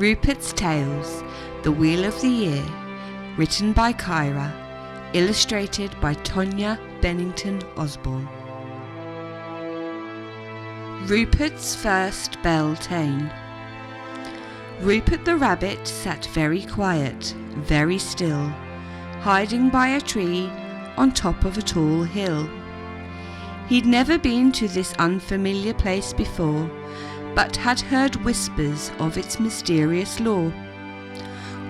Rupert's Tales, The Wheel of the Year, written by Kyrja, illustrated by Tonia, Bennington, Osborn. Rupert's first Beltane. Rupert the rabbit sat very quiet, very still, hiding by a tree on top of a tall hill. He'd never been to this unfamiliar place before, but had heard whispers of its mysterious lore.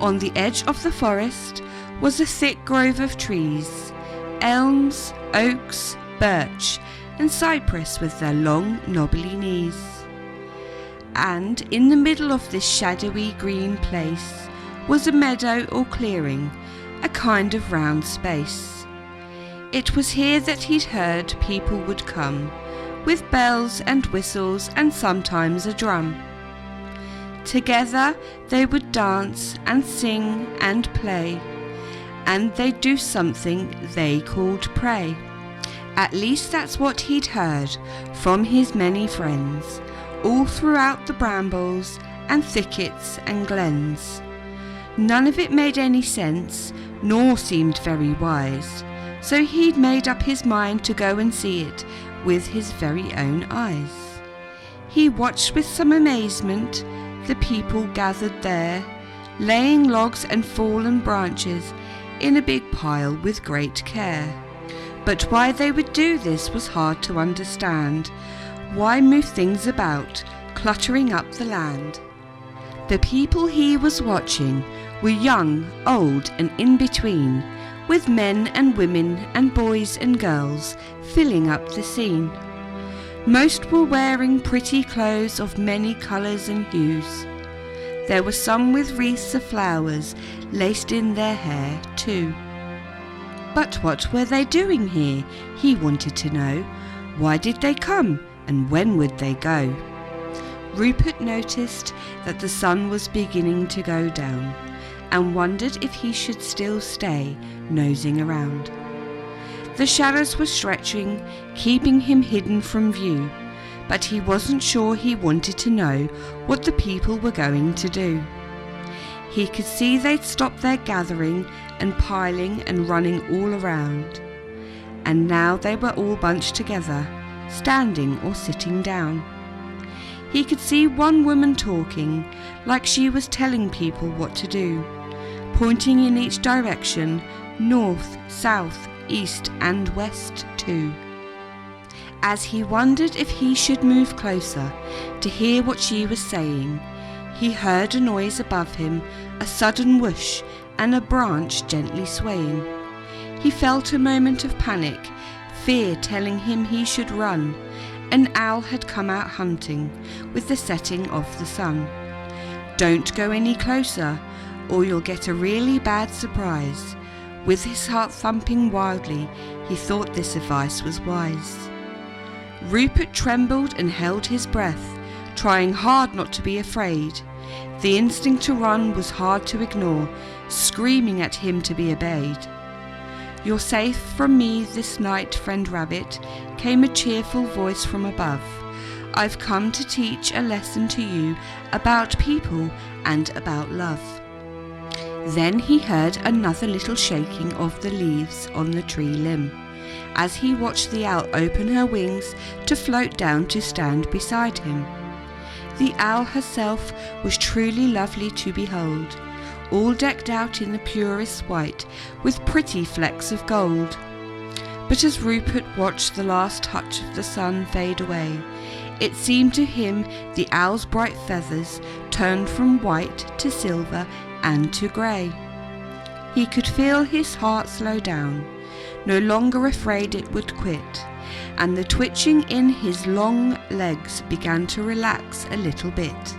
On the edge of the forest was a thick grove of trees, elms, oaks, birch, and cypress with their long, knobbly knees. And in the middle of this shadowy green place was a meadow or clearing, a kind of round space. It was here that he'd heard people would come, with bells and whistles and sometimes a drum. Together they would dance and sing and play, and they'd do something they called pray. At least that's what he'd heard from his many friends, all throughout the brambles and thickets and glens. None of it made any sense, nor seemed very wise, so he'd made up his mind to go and see it with his very own eyes. He watched with some amazement the people gathered there, laying logs and fallen branches in a big pile with great care. But why they would do this was hard to understand. Why move things about, cluttering up the land? The people he was watching were young, old, and in between, with men and women and boys and girls filling up the scene. Most were wearing pretty clothes of many colours and hues. There were some with wreaths of flowers laced in their hair too. But what were they doing here? He wanted to know. Why did they come, and when would they go? Rupert noticed that the sun was beginning to go down, and wondered if he should still stay nosing around. The shadows were stretching, keeping him hidden from view, but he wasn't sure he wanted to know what the people were going to do. He could see they'd stopped their gathering and piling and running all around, and now they were all bunched together, standing or sitting down. He could see one woman talking, like she was telling people what to do, pointing in each direction, north, south, east and west too. As he wondered if he should move closer to hear what she was saying, he heard a noise above him, a sudden whoosh, and a branch gently swaying. He felt a moment of panic, fear telling him he should run. An owl had come out hunting with the setting of the sun. Don't go any closer, or you'll get a really bad surprise. With his heart thumping wildly, he thought this advice was wise. Rupert trembled and held his breath, trying hard not to be afraid. The instinct to run was hard to ignore, screaming at him to be obeyed. "You're safe from me this night, friend rabbit," came a cheerful voice from above. "I've come to teach a lesson to you about people and about love." Then he heard another little shaking of the leaves on the tree limb, as he watched the owl open her wings to float down to stand beside him. The owl herself was truly lovely to behold, all decked out in the purest white with pretty flecks of gold. But as Rupert watched the last touch of the sun fade away, it seemed to him the owl's bright feathers turned from white to silver and to grey. He could feel his heart slow down, no longer afraid it would quit, and the twitching in his long legs began to relax a little bit.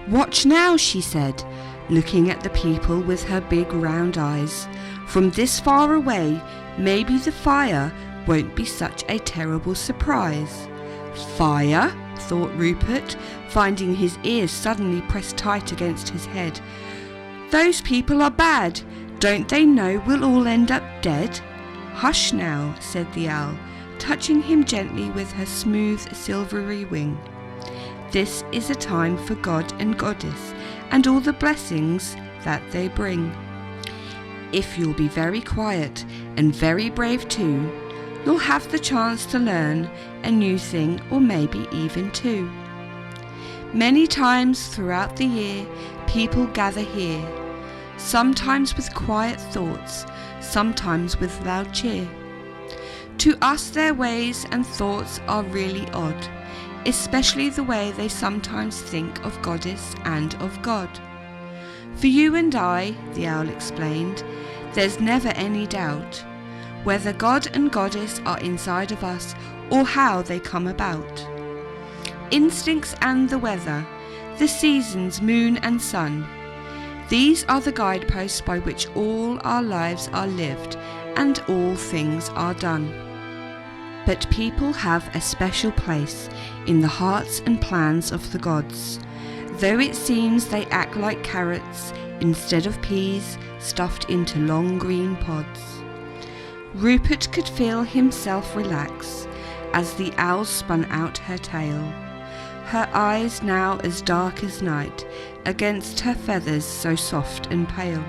"Watch now," she said, looking at the people with her big round eyes. "From this far away, maybe the fire won't be such a terrible surprise." "Fire?" thought Rupert, finding his ears suddenly pressed tight against his head. "Those people are bad. Don't they know we'll all end up dead?" "Hush now," said the owl, touching him gently with her smooth silvery wing. "This is a time for God and Goddess, and all the blessings that they bring. If you'll be very quiet and very brave too, you'll have the chance to learn a new thing, or maybe even two. Many times throughout the year, people gather here, sometimes with quiet thoughts, sometimes with loud cheer. To us their ways and thoughts are really odd, especially the way they sometimes think of Goddess and of God. For you and I, the owl explained, there's never any doubt whether God and Goddess are inside of us or how they come about. Instincts and the weather, the seasons, moon and sun, these are the guideposts by which all our lives are lived and all things are done. But people have a special place in the hearts and plans of the gods, though it seems they act like carrots instead of peas stuffed into long green pods. Rupert could feel himself relax as the owl spun out her tail, her eyes now as dark as night against her feathers so soft and pale.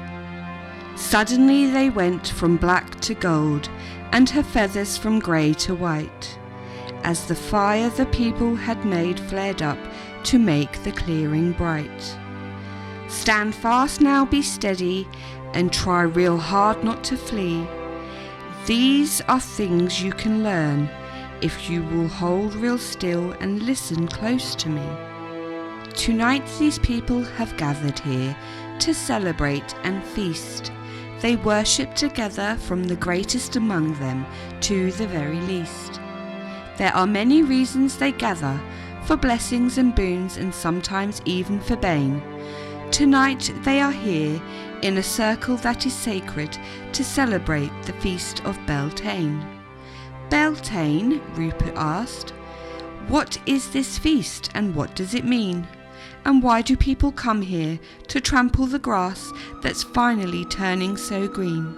Suddenly they went from black to gold, and her feathers from grey to white, as the fire the people had made flared up to make the clearing bright. Stand fast now, be steady, and try real hard not to flee. These are things you can learn if you will hold real still and listen close to me. Tonight these people have gathered here to celebrate and feast. They worship together, from the greatest among them to the very least. There are many reasons they gather, for blessings and boons, and sometimes even for bane. Tonight they are here in a circle that is sacred to celebrate the feast of Beltane. Beltane? Rupert asked. What is this feast and what does it mean? And why do people come here to trample the grass that's finally turning so green?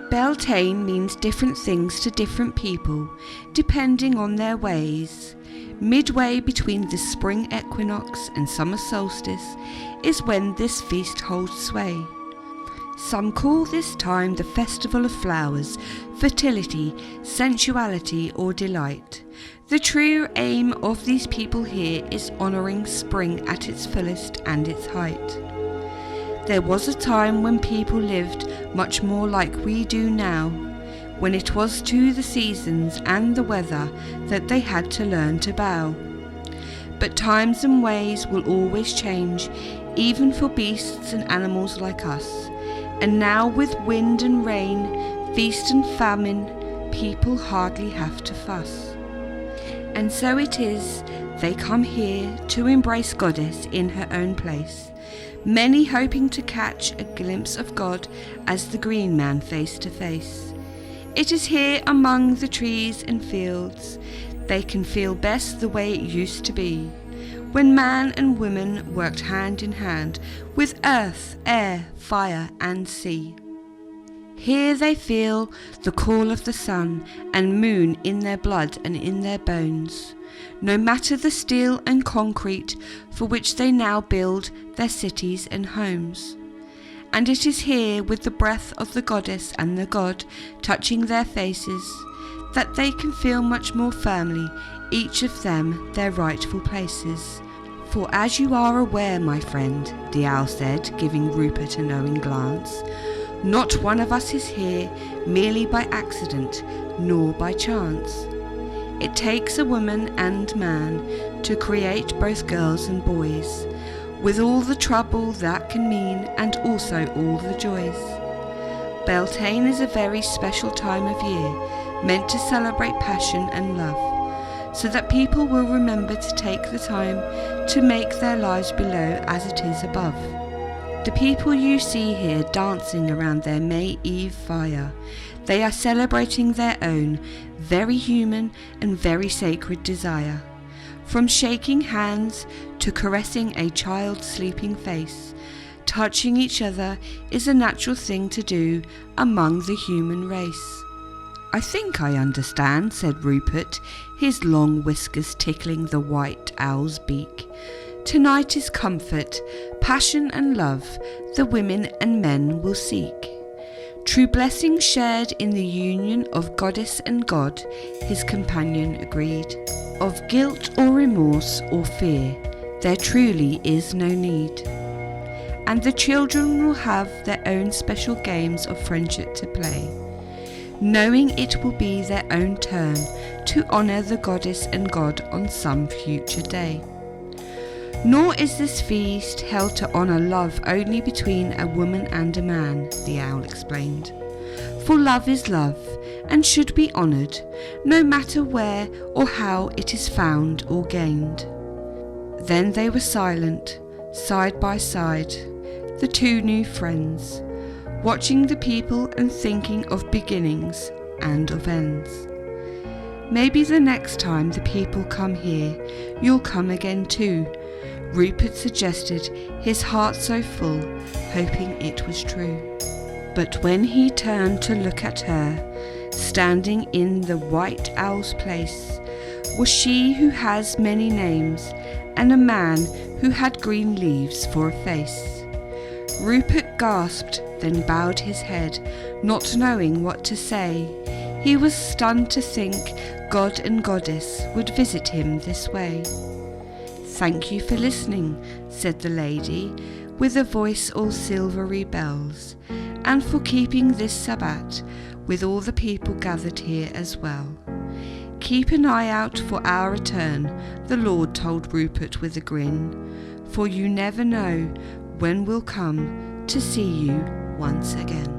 Beltane means different things to different people, depending on their ways. Midway between the spring equinox and summer solstice is when this feast holds sway. Some call this time the festival of flowers, fertility, sensuality or delight. The true aim of these people here is honouring spring at its fullest and its height. There was a time when people lived much more like we do now, when it was to the seasons and the weather that they had to learn to bow. But times and ways will always change, even for beasts and animals like us. And now with wind and rain, feast and famine, people hardly have to fuss. And so it is, they come here to embrace Goddess in her own place, many hoping to catch a glimpse of God as the green man face to face. It is here among the trees and fields they can feel best the way it used to be, when man and woman worked hand in hand with earth, air, fire and sea. Here they feel the call of the sun and moon in their blood and in their bones, no matter the steel and concrete for which they now build their cities and homes. And it is here, with the breath of the goddess and the god touching their faces, that they can feel much more firmly, each of them, their rightful places. For as you are aware, my friend, the owl said, giving Rupert a knowing glance, not one of us is here merely by accident, nor by chance. It takes a woman and man to create both girls and boys, with all the trouble that can mean and also all the joys. Beltane is a very special time of year, meant to celebrate passion and love, so that people will remember to take the time to make their lives below as it is above. The people you see here dancing around their May Eve fire, they are celebrating their own very human and very sacred desire. From shaking hands to caressing a child's sleeping face, touching each other is a natural thing to do among the human race. I think I understand, said Rupert, his long whiskers tickling the white owl's beak. Tonight is comfort, passion and love the women and men will seek. True blessing shared in the union of goddess and god, his companion agreed. Of guilt or remorse or fear, there truly is no need. And the children will have their own special games of friendship to play, knowing it will be their own turn to honour the goddess and god on some future day. Nor is this feast held to honour love only between a woman and a man, the owl explained. For love is love, and should be honoured, no matter where or how it is found or gained. Then they were silent, side by side, the two new friends, watching the people and thinking of beginnings and of ends. Maybe the next time the people come here, you'll come again too, Rupert suggested, his heart so full, hoping it was true. But when he turned to look at her, standing in the white owl's place, was she who has many names, and a man who had green leaves for a face. Rupert gasped, then bowed his head, not knowing what to say. He was stunned to think God and Goddess would visit him this way. "Thank you for listening," said the lady, with a voice all silvery bells, "and for keeping this Sabbat, with all the people gathered here as well. Keep an eye out for our return," the Lord told Rupert with a grin, "for you never know when we'll come to see you once again."